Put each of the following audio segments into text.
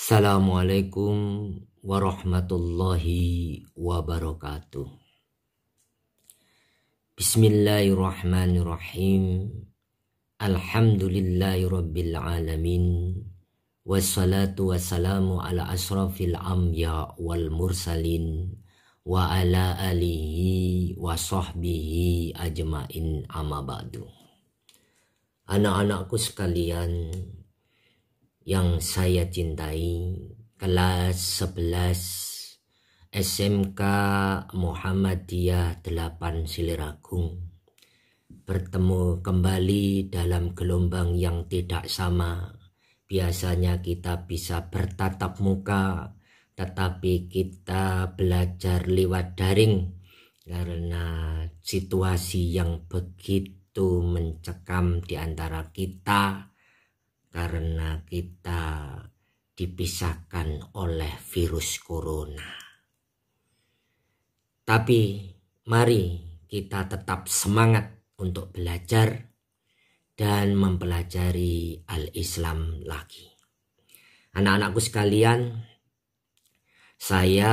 Assalamualaikum warahmatullahi wabarakatuh. Bismillahirrahmanirrahim. Alhamdulillahi rabbil alamin. Wassalatu wassalamu ala asrafil anbiya wal mursalin wa ala alihi wa sahbihi ajmain amma ba'du. Anak-anakku sekalian yang saya cintai, kelas 11 SMK Muhammadiyah 8 Siliragung, bertemu kembali dalam gelombang yang tidak sama. Biasanya kita bisa bertatap muka, tetapi kita belajar lewat daring karena situasi yang begitu mencekam di antara kita, karena kita dipisahkan oleh virus corona. Tapi mari kita tetap semangat untuk belajar dan mempelajari al-Islam lagi. Anak-anakku sekalian, saya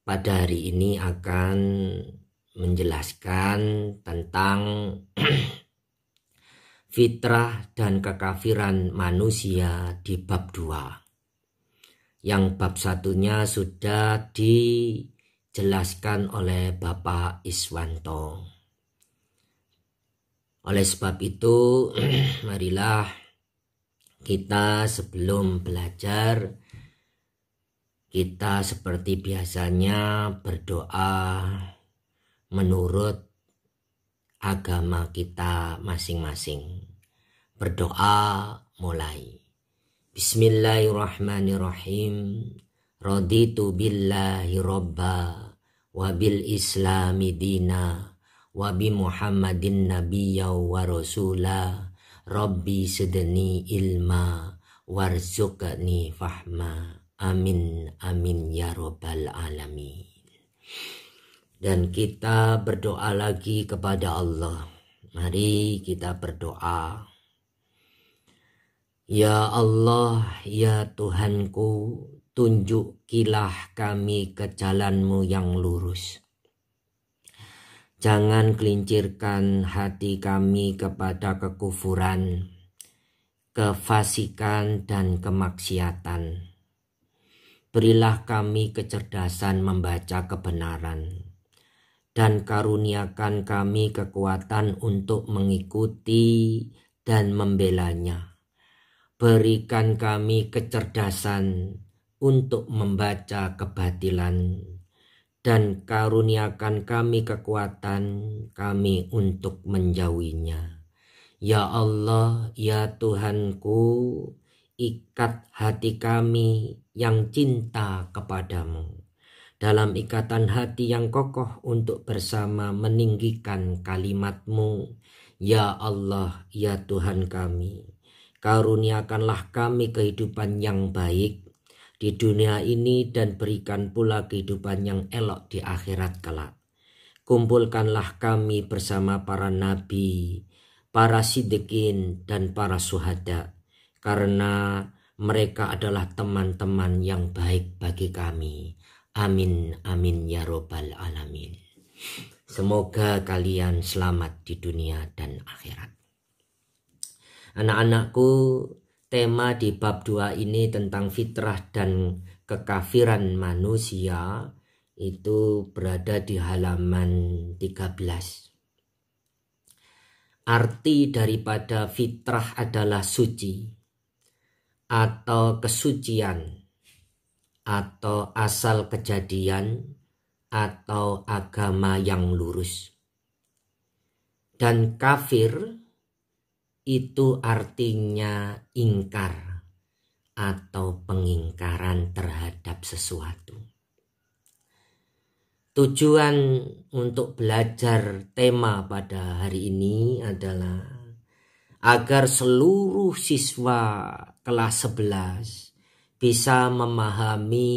pada hari ini akan menjelaskan tentang fitrah dan kekafiran manusia di bab 2. Yang bab 1-nya sudah dijelaskan oleh Bapak Iswanto. Oleh sebab itu, marilah kita sebelum belajar, kita seperti biasanya berdoa menurut agama kita masing-masing. Berdoa mulai. Bismillahirrahmanirrahim. Raditu billahi robba wa bil islami dina wa bi muhammadin nabiyya wa rasula rabbi sidni ilma warzuqni fahma. Amin amin ya rabbal alamin. Dan kita berdoa lagi kepada Allah. Mari kita berdoa. Ya Allah, ya Tuhanku, tunjukilah kami ke jalan-Mu yang lurus. Jangan gelincirkan hati kami kepada kekufuran, kefasikan dan kemaksiatan. Berilah kami kecerdasan membaca kebenaran, dan karuniakan kami kekuatan untuk mengikuti dan membelanya. Berikan kami kecerdasan untuk membaca kebatilan, dan karuniakan kami kekuatan kami untuk menjauhinya. Ya Allah, ya Tuhanku, ikat hati kami yang cinta kepadamu dalam ikatan hati yang kokoh untuk bersama meninggikan kalimat-Mu. Ya Allah, ya Tuhan kami, karuniakanlah kami kehidupan yang baik di dunia ini dan berikan pula kehidupan yang elok di akhirat kelak. Kumpulkanlah kami bersama para nabi, para siddiqin dan para syuhada, karena mereka adalah teman-teman yang baik bagi kami. Amin amin ya robbal alamin. Semoga kalian selamat di dunia dan akhirat. Anak-anakku, tema di bab 2 ini tentang fitrah dan kekafiran manusia itu berada di halaman 13. Arti daripada fitrah adalah suci atau kesucian, atau asal kejadian, atau agama yang lurus. Dan kafir itu artinya ingkar atau pengingkaran terhadap sesuatu. Tujuan untuk belajar tema pada hari ini adalah agar seluruh siswa kelas 11 bisa memahami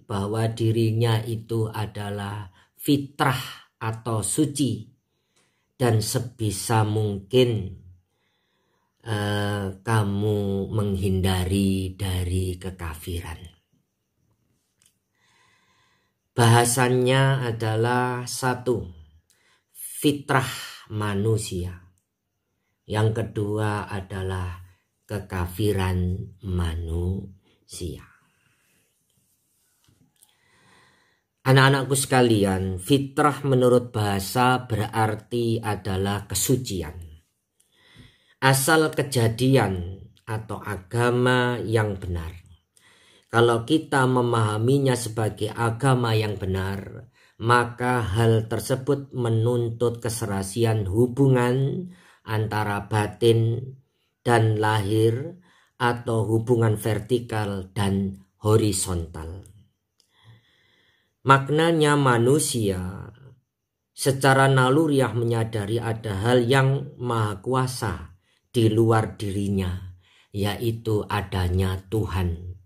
bahwa dirinya itu adalah fitrah atau suci, dan sebisa mungkin kamu menghindari dari kekafiran. Bahasannya adalah satu, fitrah manusia. Yang kedua adalah kekafiran manusia. Anak-anakku sekalian, fitrah menurut bahasa berarti adalah kesucian. Asal kejadian atau agama yang benar. Kalau kita memahaminya sebagai agama yang benar, maka hal tersebut menuntut keserasian hubungan antara batin dan lahir atau hubungan vertikal dan horizontal. Maknanya manusia secara naluriah menyadari ada hal yang maha kuasa di luar dirinya, yaitu adanya Tuhan,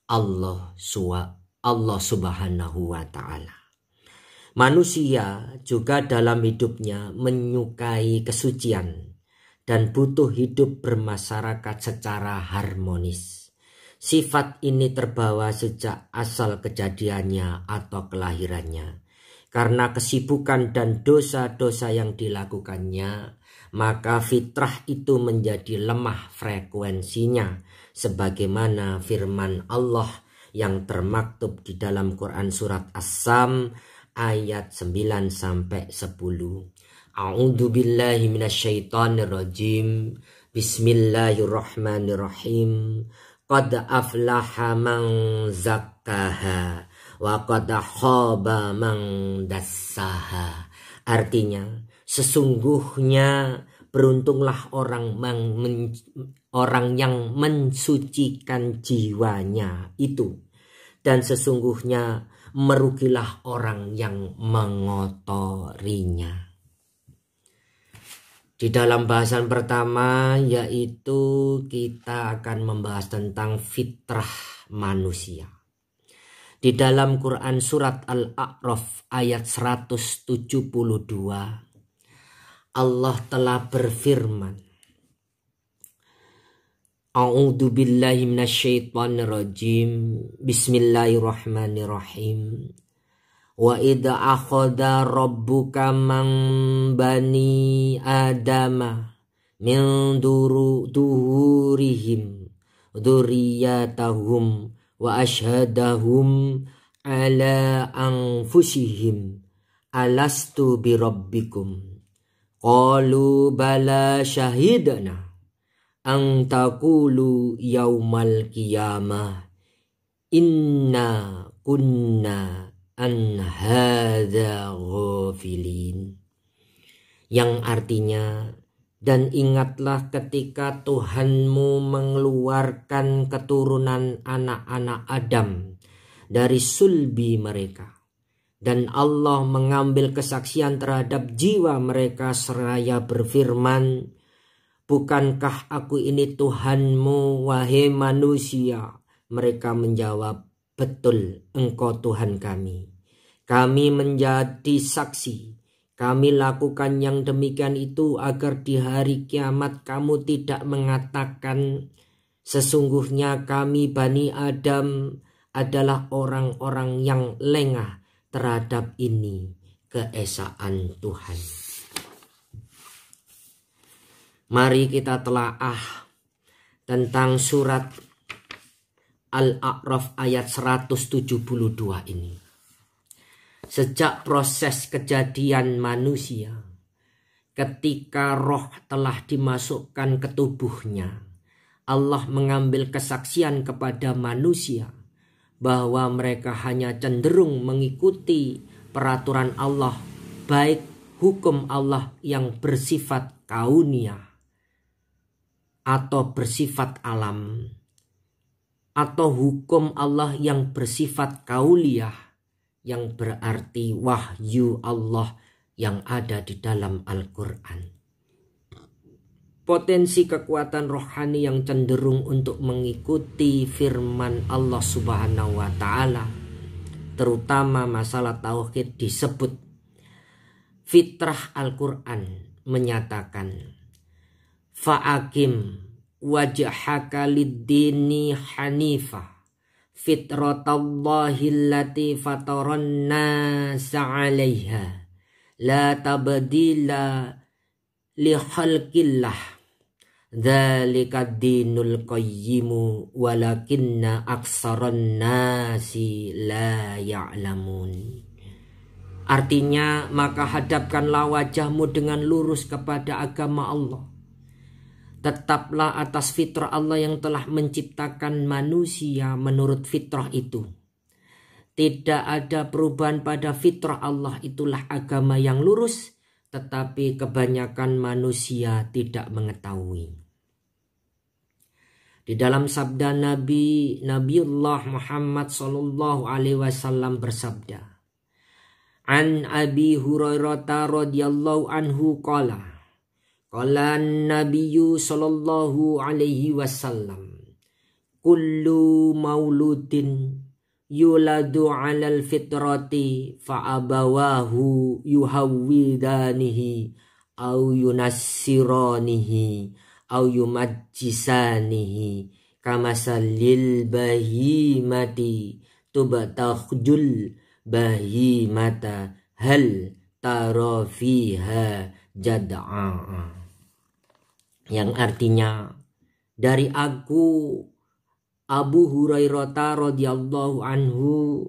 Allah Subhanahu wa Ta'ala. Manusia juga dalam hidupnya menyukai kesucian dan butuh hidup bermasyarakat secara harmonis. Sifat ini terbawa sejak asal kejadiannya atau kelahirannya. Karena kesibukan dan dosa-dosa yang dilakukannya, maka fitrah itu menjadi lemah frekuensinya, sebagaimana firman Allah yang termaktub di dalam Quran surat As-Sam ayat 9-10. A'udzu billahi minasyaitonir rajim. Bismillahirrahmanirrahim. Qad aflaha man zakkaha wa qad khaba man dassaha. Artinya, sesungguhnya beruntunglah orang yang mensucikan jiwanya itu, dan sesungguhnya merugilah orang yang mengotorinya. Di dalam bahasan pertama, yaitu kita akan membahas tentang fitrah manusia. Di dalam Quran surat Al-A'raf ayat 172, Allah telah berfirman, A'udzu billahi minasyaitonir rajim. Bismillahirrahmanirrahim. Wa idza akhadha rabbuka man bani adama min duhurihim dzurriyyatahum wa ashhadahum ala anfusihim alastu birabbikum qalu bala syahidna an taqulu yaumal qiyamah inna kunna an hadza ghafilin, yang artinya, dan ingatlah ketika Tuhanmu mengeluarkan keturunan anak-anak Adam dari sulbi mereka, dan Allah mengambil kesaksian terhadap jiwa mereka seraya berfirman, bukankah aku ini Tuhanmu, wahai manusia? Mereka menjawab, betul, engkau Tuhan kami. Kami menjadi saksi. Kami lakukan yang demikian itu agar di hari kiamat kamu tidak mengatakan, sesungguhnya kami Bani Adam adalah orang-orang yang lengah terhadap ini, keesaan Tuhan. Mari kita telaah tentang surat Al-A'raf ayat 172 ini. Sejak proses kejadian manusia, ketika roh telah dimasukkan ke tubuhnya, Allah mengambil kesaksian kepada manusia bahwa mereka hanya cenderung mengikuti peraturan Allah, baik hukum Allah yang bersifat kauniyah atau bersifat alam, atau hukum Allah yang bersifat kauliyah, yang berarti wahyu Allah yang ada di dalam Al-Quran. Potensi kekuatan rohani yang cenderung untuk mengikuti firman Allah Subhanahu wa Ta'ala, terutama masalah tauhid, disebut fitrah. Al-Quran menyatakan, fa'akim wajhaka lid-dini hanifah fitratallahi allati fataran nasa 'alaiha la tabdila li khalqillah dzalikad dinul qayyimu walakinna aksaran nasi la ya'lamun. Artinya, maka hadapkanlah wajahmu dengan lurus kepada agama Allah. Tetaplah atas fitrah Allah yang telah menciptakan manusia menurut fitrah itu. Tidak ada perubahan pada fitrah Allah, itulah agama yang lurus, tetapi kebanyakan manusia tidak mengetahui. Di dalam sabda Nabiullah Muhammad sallallahu alaihi wasallam bersabda, An Abi Hurairah radhiyallahu anhu qala Nabiyyu sallallahu alaihi wasallam, kullu mauludin yuladu 'alal fitrati fa'abawahu yuhawwidanihi au yunassiranihi au yumajjisanihi kamasalil bahimati tubtakhjul bahimata hal tara fiha jad'a. Yang artinya, dari aku Abu Hurairah radhiyallahu anhu,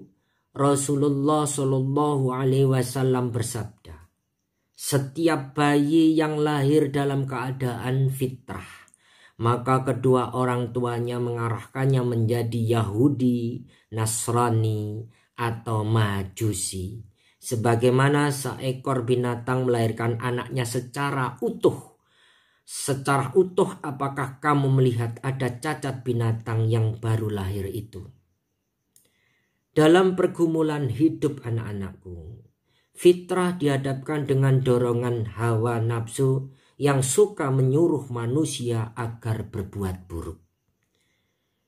Rasulullah sallallahu alaihi wasallam bersabda, setiap bayi yang lahir dalam keadaan fitrah, maka kedua orang tuanya mengarahkannya menjadi Yahudi, Nasrani, atau Majusi. Sebagaimana seekor binatang melahirkan anaknya secara utuh. Secara utuh, apakah kamu melihat ada cacat binatang yang baru lahir itu? Dalam pergumulan hidup anak-anakku, fitrah dihadapkan dengan dorongan hawa nafsu yang suka menyuruh manusia agar berbuat buruk.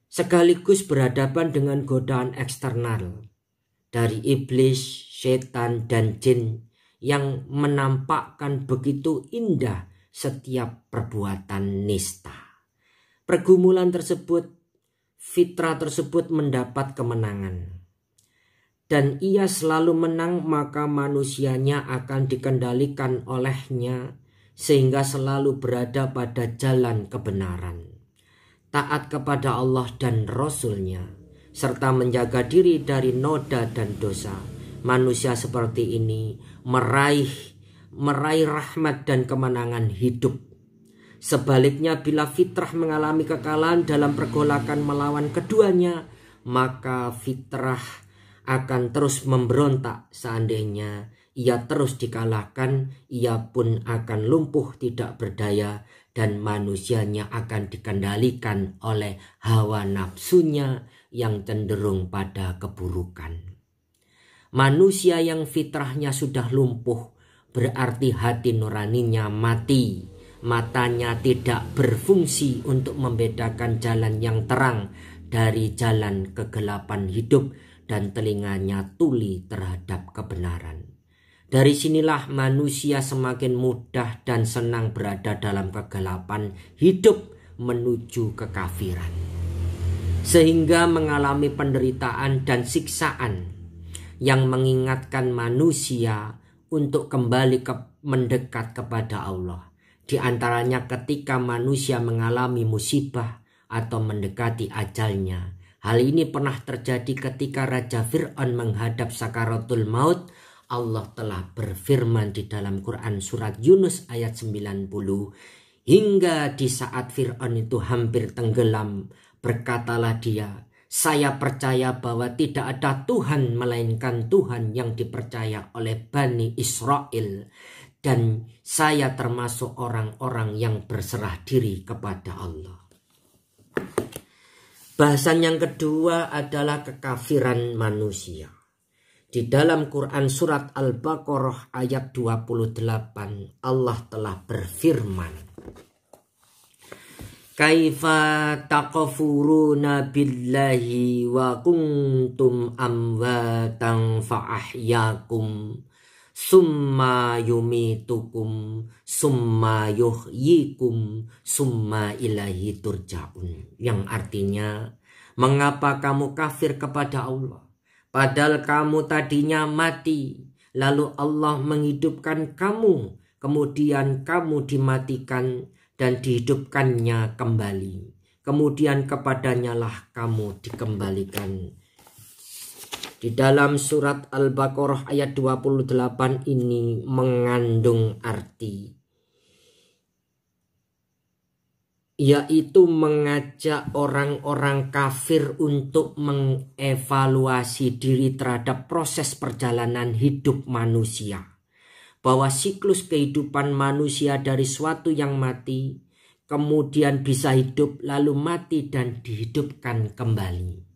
Sekaligus berhadapan dengan godaan eksternal dari iblis, setan, dan jin yang menampakkan begitu indah setiap perbuatan nista. Pergumulan tersebut, fitrah tersebut mendapat kemenangan. Dan ia selalu menang, maka manusianya akan dikendalikan olehnya sehingga selalu berada pada jalan kebenaran. Taat kepada Allah dan Rasul-Nya, serta menjaga diri dari noda dan dosa. Manusia seperti ini meraih rahmat dan kemenangan hidup. Sebaliknya, bila fitrah mengalami kekalahan dalam pergolakan melawan keduanya, maka fitrah akan terus memberontak. Seandainya ia terus dikalahkan, ia pun akan lumpuh tidak berdaya dan manusianya akan dikendalikan oleh hawa nafsunya yang cenderung pada keburukan. Manusia yang fitrahnya sudah lumpuh berarti hati nuraninya mati, matanya tidak berfungsi untuk membedakan jalan yang terang dari jalan kegelapan hidup, dan telinganya tuli terhadap kebenaran. Dari sinilah manusia semakin mudah dan senang berada dalam kegelapan hidup menuju kekafiran, sehingga mengalami penderitaan dan siksaan yang mengingatkan manusia untuk kembali mendekat kepada Allah. Di antaranya ketika manusia mengalami musibah atau mendekati ajalnya. Hal ini pernah terjadi ketika Raja Fir'aun menghadap sakaratul maut. Allah telah berfirman di dalam Quran surat Yunus ayat 90. Hingga di saat Fir'aun itu hampir tenggelam, berkatalah dia, saya percaya bahwa tidak ada Tuhan melainkan Tuhan yang dipercaya oleh Bani Israel. Dan saya termasuk orang-orang yang berserah diri kepada Allah. Bahasan yang kedua adalah kekafiran manusia. Di dalam Quran surat Al-Baqarah ayat 28, Allah telah berfirman, Kaifa taqfuruna billahi wa kuntum amwatan fa'ahyakum summa yumitukum summa yuhyikum summa ilahi turja'un. Yang artinya, mengapa kamu kafir kepada Allah padahal kamu tadinya mati, lalu Allah menghidupkan kamu, kemudian kamu dimatikan dan dihidupkannya kembali, kemudian kepadanya lah kamu dikembalikan. Di dalam surat Al-Baqarah ayat 28 ini mengandung arti, yaitu mengajak orang-orang kafir untuk mengevaluasi diri terhadap proses perjalanan hidup manusia. Bahwa siklus kehidupan manusia dari suatu yang mati, kemudian bisa hidup, lalu mati dan dihidupkan kembali.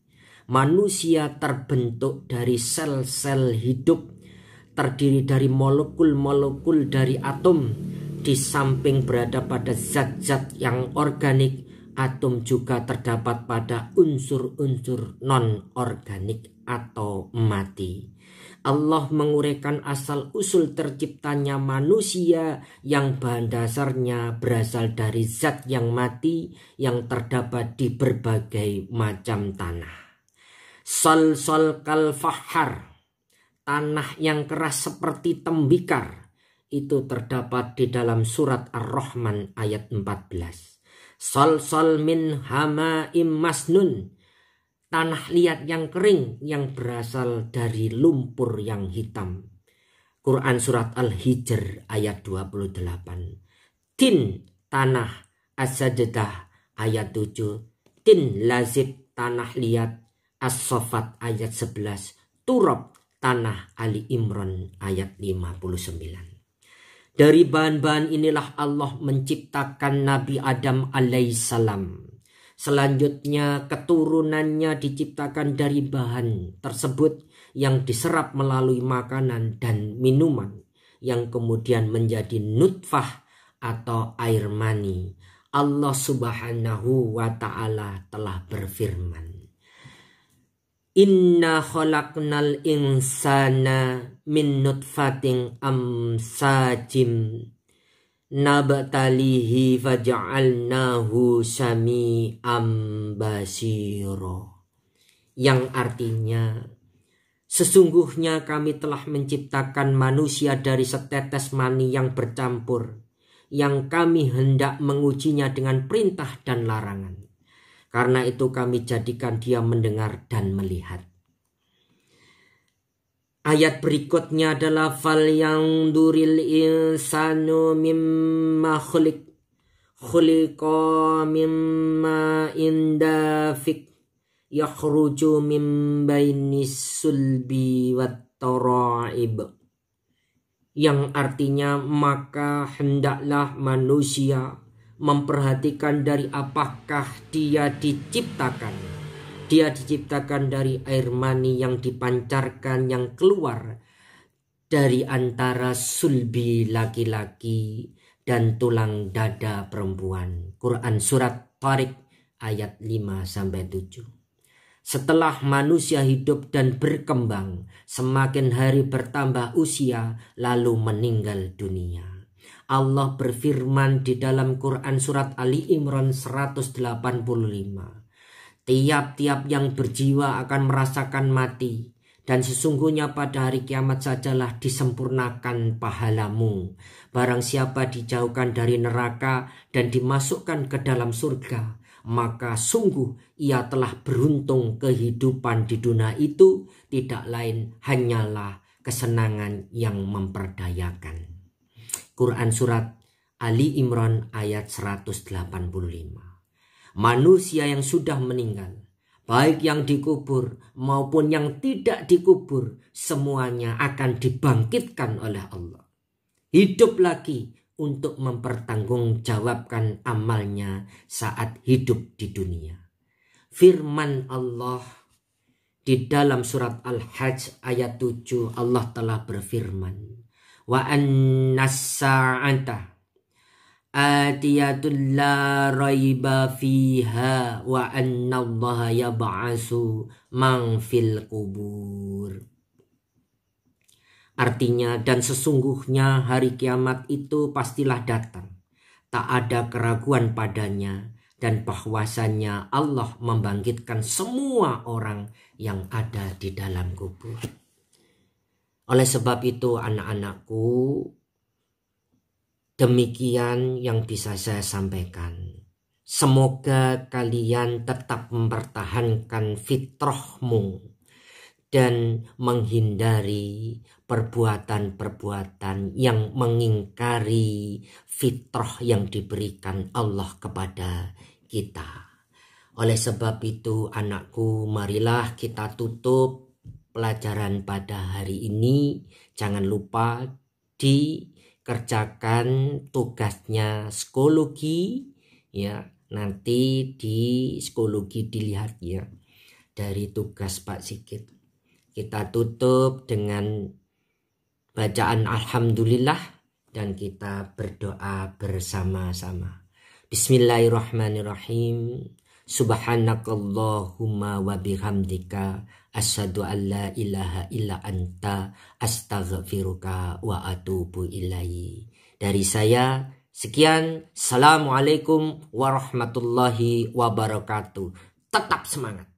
Manusia terbentuk dari sel-sel hidup, terdiri dari molekul-molekul dari atom. Di samping berada pada zat-zat yang organik, atom juga terdapat pada unsur-unsur non-organik atau mati. Allah menguraikan asal-usul terciptanya manusia yang bahan dasarnya berasal dari zat yang mati yang terdapat di berbagai macam tanah. Sol-sol kal fahar, tanah yang keras seperti tembikar, itu terdapat di dalam surat Ar-Rahman ayat 14. Sol-sol min hama'im masnun, tanah liat yang kering yang berasal dari lumpur yang hitam. Quran surat Al-Hijr ayat 28. Tin, tanah as-sajdah ayat 7. Tin lazib, tanah liat As-Saffat ayat 11. Turab, tanah Ali Imran ayat 59. Dari bahan-bahan inilah Allah menciptakan Nabi Adam alaihissalam. Selanjutnya keturunannya diciptakan dari bahan tersebut yang diserap melalui makanan dan minuman, yang kemudian menjadi nutfah atau air mani. Allah subhanahu wa ta'ala telah berfirman, Inna khalaqnal insana min nutfatin amsajim nabtalihi faja'alnahu sami'am basiro. Yang artinya, sesungguhnya kami telah menciptakan manusia dari setetes mani yang bercampur, yang kami hendak mengujinya dengan perintah dan larangan. Karena itu kami jadikan dia mendengar dan melihat. Ayat berikutnya adalah falyanduril insanu mimma khuliqa mimma indafik yakhruju mim bainis sulbi wat tara'ib. Yang artinya, maka hendaklah manusia memperhatikan dari apakah dia diciptakan. Dia diciptakan dari air mani yang dipancarkan, yang keluar dari antara sulbi laki-laki dan tulang dada perempuan. Quran surat Tariq ayat 5-7. Setelah manusia hidup dan berkembang, semakin hari bertambah usia, lalu meninggal dunia. Allah berfirman di dalam Quran surat Ali Imran 185. Tiap-tiap yang berjiwa akan merasakan mati, dan sesungguhnya pada hari kiamat sajalah disempurnakan pahalamu. Barang siapa dijauhkan dari neraka dan dimasukkan ke dalam surga, maka sungguh ia telah beruntung. Kehidupan di dunia itu tidak lain hanyalah kesenangan yang memperdayakan. Quran surat Ali Imran ayat 185. Manusia yang sudah meninggal, baik yang dikubur maupun yang tidak dikubur, semuanya akan dibangkitkan oleh Allah. Hidup lagi untuk mempertanggungjawabkan amalnya saat hidup di dunia. Firman Allah di dalam surat Al-Hajj ayat 7, Allah telah berfirman, wa annas sa'ata atiyatul la raiba fiha wa annallaha yab'asu man fil kubur. Artinya, dan sesungguhnya hari kiamat itu pastilah datang. Tak ada keraguan padanya, dan bahwasannya Allah membangkitkan semua orang yang ada di dalam kubur. Oleh sebab itu anak-anakku, demikian yang bisa saya sampaikan. Semoga kalian tetap mempertahankan fitrahmu dan menghindari perbuatan-perbuatan yang mengingkari fitrah yang diberikan Allah kepada kita. Oleh sebab itu anakku, marilah kita tutup pelajaran pada hari ini. Jangan lupa dikerjakan tugasnya psikologi ya. Nanti di psikologi dilihat ya dari tugas Pak Sigit. Kita tutup dengan bacaan Alhamdulillah dan kita berdoa bersama-sama. Bismillahirrahmanirrahim. Subhanakallahumma wa bihamdika asyhadu an la ilaha illa anta astaghfiruka wa atubu ilaihi. Dari saya sekian. Assalamualaikum warahmatullahi wabarakatuh. Tetap semangat.